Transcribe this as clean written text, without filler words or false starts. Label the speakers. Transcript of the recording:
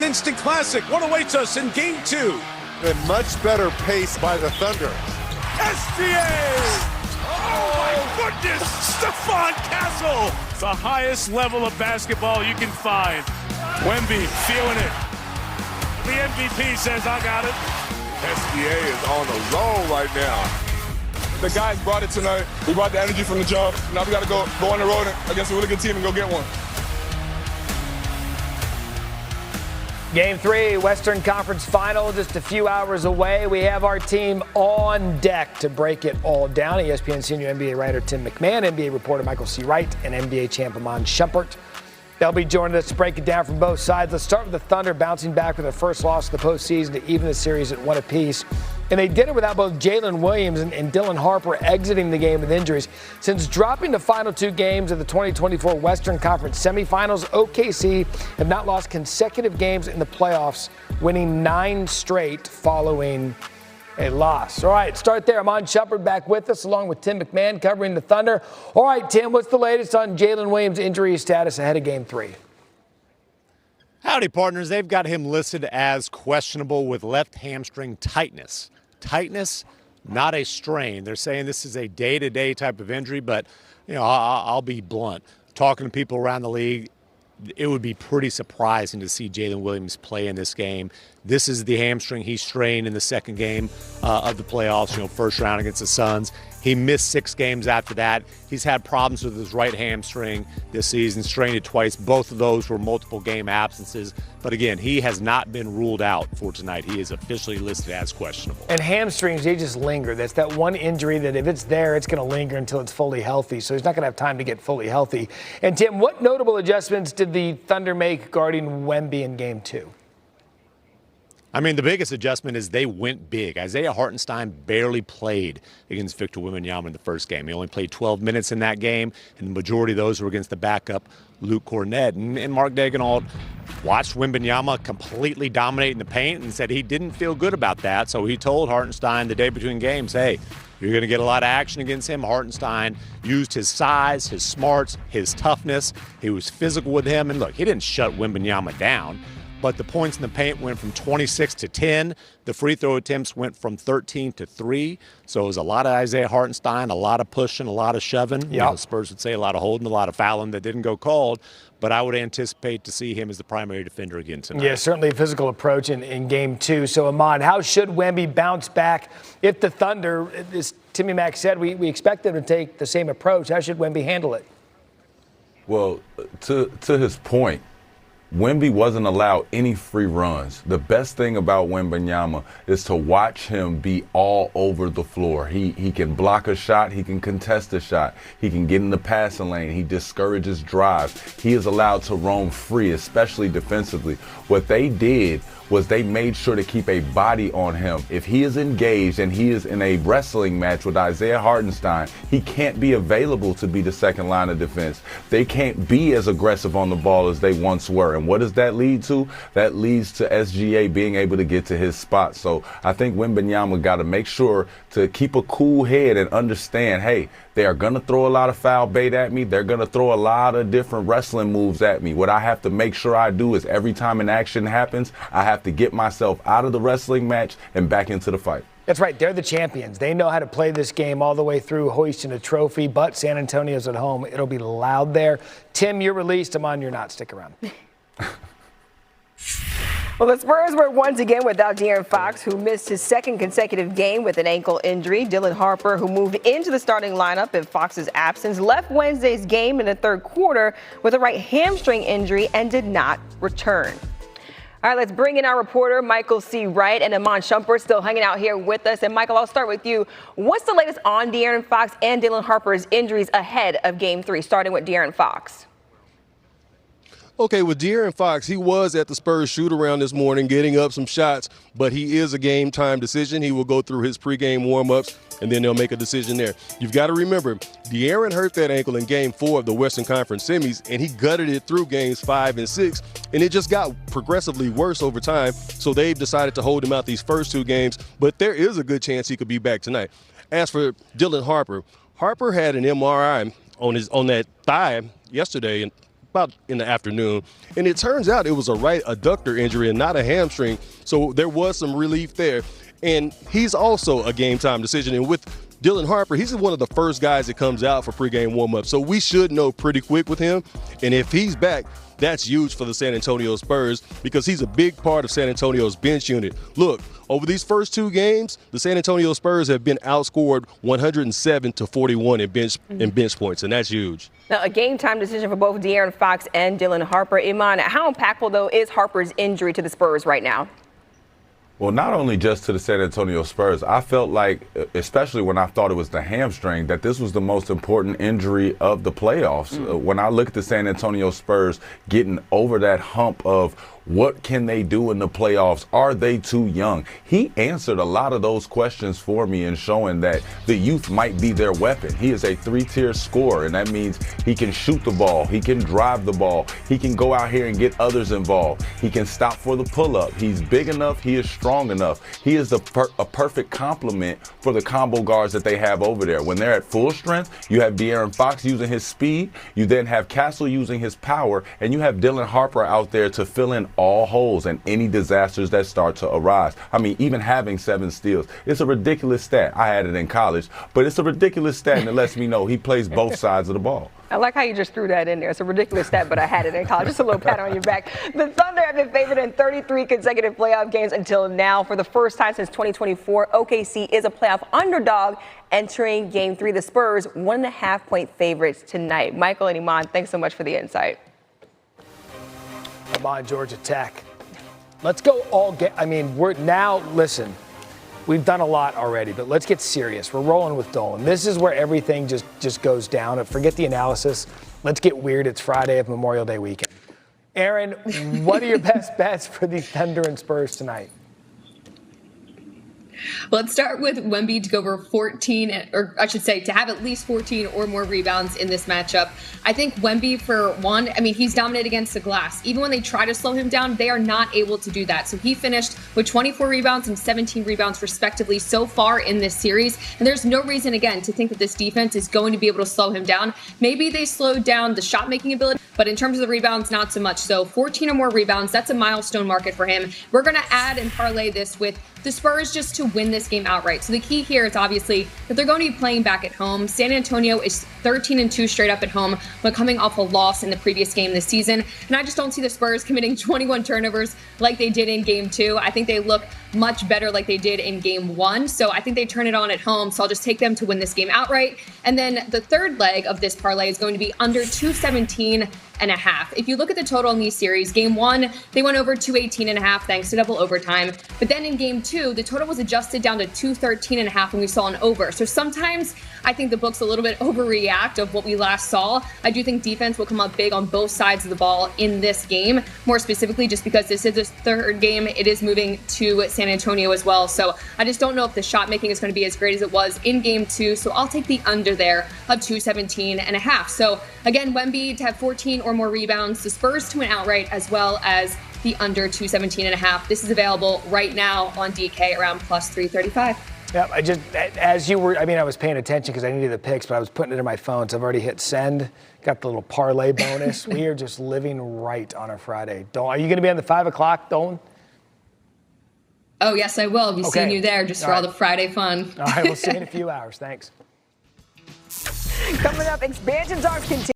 Speaker 1: Instant classic. What awaits us in game 2?
Speaker 2: A much better pace by the Thunder.
Speaker 1: SGA! Oh my goodness! Stephon Castle! It's the highest level of basketball you can find. Wemby feeling it. The MVP says, I got it.
Speaker 2: SGA is on the roll right now.
Speaker 3: The guys brought it tonight. We brought the energy from the jump. Now we got to go on the road against a really good team and go get one.
Speaker 4: Game 3, Western Conference Final, just a few hours away. We have our team on deck to break it all down. ESPN senior NBA writer Tim MacMahon, NBA reporter Michael C. Wright, and NBA champ Iman Shumpert. They'll be joining us to break it down from both sides. Let's start with the Thunder bouncing back with their first loss of the postseason to even the series at 1 apiece. And they did it without both Jalen Williams and Dylan Harper exiting the game with injuries. Since dropping the final 2 games of the 2024 Western Conference semifinals, OKC have not lost consecutive games in the playoffs, winning 9 straight following a loss. All right, start there. Iman Shumpert back with us, along with Tim MacMahon covering the Thunder. All right, Tim, what's the latest on Jalen Williams' injury status ahead of Game 3?
Speaker 5: Howdy, partners. They've got him listed as questionable with left hamstring tightness. Tightness, not a strain. They're saying this is a day-to-day type of injury, but I'll be blunt. Talking to people around the league, it would be pretty surprising to see Jalen Williams play in this game. This is the hamstring he strained in the second game of the playoffs, first round against the Suns. He missed 6 games after that. He's had problems with his right hamstring this season, strained it twice. Both of those were multiple game absences. But again, he has not been ruled out for tonight. He is officially listed as questionable.
Speaker 4: And hamstrings, they just linger. That's that one injury that if it's there, it's going to linger until it's fully healthy. So he's not going to have time to get fully healthy. And Tim, what notable adjustments did the Thunder make guarding Wemby in Game 2?
Speaker 5: I mean, the biggest adjustment is they went big. Isaiah Hartenstein barely played against Victor Wembanyama in the first game. He only played 12 minutes in that game, and the majority of those were against the backup Luke Cornett. And Mark Daigneault watched Wembanyama completely dominate in the paint and said he didn't feel good about that. So he told Hartenstein the day between games, hey, you're going to get a lot of action against him. Hartenstein used his size, his smarts, his toughness. He was physical with him. And look, he didn't shut Wembanyama down. But the points in the paint went from 26 to 10. The free throw attempts went from 13 to 3. So it was a lot of Isaiah Hartenstein, a lot of pushing, a lot of shoving.
Speaker 4: Yep.
Speaker 5: The Spurs would say a lot of holding, a lot of fouling that didn't go called. But I would anticipate to see him as the primary defender again tonight.
Speaker 4: Yeah, certainly a physical approach in Game 2. So, Iman, how should Wemby bounce back if the Thunder, as Timmy Mack said, we expect them to take the same approach? How should Wemby handle it?
Speaker 6: Well, to his point, Wemby wasn't allowed any free runs. The best thing about Wembanyama is to watch him be all over the floor. He can block a shot. He can contest a shot. He can get in the passing lane. He discourages drives. He is allowed to roam free, especially defensively. What they did was they made sure to keep a body on him. If he is engaged and he is in a wrestling match with Isaiah Hartenstein, he can't be available to be the second line of defense. They can't be as aggressive on the ball as they once were. And what does that lead to? That leads to SGA being able to get to his spot. So I think Wembanyama got to make sure to keep a cool head and understand, hey, they are going to throw a lot of foul bait at me. They're going to throw a lot of different wrestling moves at me. What I have to make sure I do is every time an action happens, I have to get myself out of the wrestling match and back into the fight.
Speaker 4: That's right. They're the champions. They know how to play this game all the way through, hoisting a trophy. But San Antonio's at home. It'll be loud there. Tim, you're released. Iman, you're not. Stick around.
Speaker 7: Well, the Spurs were once again without De'Aaron Fox, who missed his second consecutive game with an ankle injury. Dylan Harper, who moved into the starting lineup in Fox's absence, left Wednesday's game in the third quarter with a right hamstring injury and did not return. All right, let's bring in our reporter, Michael C. Wright, and Iman Shumpert still hanging out here with us. And Michael, I'll start with you. What's the latest on De'Aaron Fox and Dylan Harper's injuries ahead of Game 3, starting with De'Aaron Fox?
Speaker 8: Okay, with De'Aaron Fox, he was at the Spurs shoot-around this morning getting up some shots, but he is a game-time decision. He will go through his pregame warm-ups, and then they'll make a decision there. You've got to remember, De'Aaron hurt that ankle in Game 4 of the Western Conference semis, and he gutted it through Games 5 and 6, and it just got progressively worse over time, so they've decided to hold him out these first 2 games, but there is a good chance he could be back tonight. As for Dylan Harper, Harper had an MRI on that thigh yesterday, and about in the afternoon. And it turns out it was a right adductor injury and not a hamstring. So there was some relief there. And he's also a game-time decision. And with Dylan Harper, he's one of the first guys that comes out for pregame warm-up. So we should know pretty quick with him. And if he's back, that's huge for the San Antonio Spurs because he's a big part of San Antonio's bench unit. Look, over these first 2 games, the San Antonio Spurs have been outscored 107-41 in bench points, and that's huge.
Speaker 7: Now, a game-time decision for both De'Aaron Fox and Dylan Harper. Iman, how impactful, though, is Harper's injury to the Spurs right now?
Speaker 6: Well, not only just to the San Antonio Spurs, I felt like, especially when I thought it was the hamstring, that this was the most important injury of the playoffs. When I look at the San Antonio Spurs getting over that hump of what can they do in the playoffs? Are they too young? He answered a lot of those questions for me in showing that the youth might be their weapon. He is a 3-tier scorer, and that means he can shoot the ball, he can drive the ball, he can go out here and get others involved, he can stop for the pull-up. He's big enough, he is strong enough. He is a perfect complement for the combo guards that they have over there. When they're at full strength, you have De'Aaron Fox using his speed, you then have Castle using his power, and you have Dylan Harper out there to fill in all holes and any disasters that start to arise. I mean, even having 7 steals, it's a ridiculous stat. I had it in college, but it's a ridiculous stat, and it lets me know he plays both sides of the ball.
Speaker 7: I like how you just threw that in there. It's a ridiculous stat, but I had it in college. Just a little pat on your back. The Thunder have been favored in 33 consecutive playoff games until now. For the first time since 2024, OKC is a playoff underdog entering Game 3. The Spurs 1.5-point favorites tonight. Michael and Iman, thanks so much for the insight.
Speaker 4: Come on, Georgia Tech. Let's go all get. I mean, listen, we've done a lot already, but let's get serious. We're rolling with Dolan. This is where everything just goes down. Forget the analysis. Let's get weird. It's Friday of Memorial Day weekend. Aaron, what are your best bets for the Thunder and Spurs tonight?
Speaker 9: Let's start with Wemby to go over 14, or I should say to have at least 14 or more rebounds in this matchup. I think Wemby, for one, I mean, he's dominant against the glass. Even when they try to slow him down, they are not able to do that. So he finished with 24 rebounds and 17 rebounds respectively so far in this series. And there's no reason, again, to think that this defense is going to be able to slow him down. Maybe they slowed down the shot-making ability, but in terms of the rebounds, not so much. So 14 or more rebounds, that's a milestone market for him. We're going to add and parlay this with the Spurs just to win this game outright. So the key here is obviously that they're going to be playing back at home. San Antonio is 13-2 straight up at home, but coming off a loss in the previous game this season. And I just don't see the Spurs committing 21 turnovers like they did in Game 2. I think they look much better like they did in Game 1. So I think they turn it on at home. So I'll just take them to win this game outright. And then the third leg of this parlay is going to be under 217.5. If you look at the total in these series, Game 1, they went over 218.5 thanks to double overtime. But then in Game 2, the total was adjusted down to 213.5 and we saw an over. So sometimes I think the books a little bit overreact of what we last saw. I do think defense will come up big on both sides of the ball in this game. More specifically, just because this is the third game, it is moving to San Antonio as well. So I just don't know if the shot making is going to be as great as it was in Game 2. So I'll take the under there of 217.5. So again, Wemby to have 14 or more rebounds, the Spurs to win outright, as well as the under 217.5. This is available right now on DK around plus 335.
Speaker 4: Yeah, I was paying attention because I needed the picks, but I was putting it in my phone, so I've already hit send. Got the little parlay bonus. We are just living right on a Friday. Are you going to be on the 5 o'clock, Dolan?
Speaker 9: Oh, yes, I will. I'll be seeing you there just for all the Friday fun.
Speaker 4: All right, we'll see you in a few hours. Thanks.
Speaker 7: Coming up, expansion talks continue.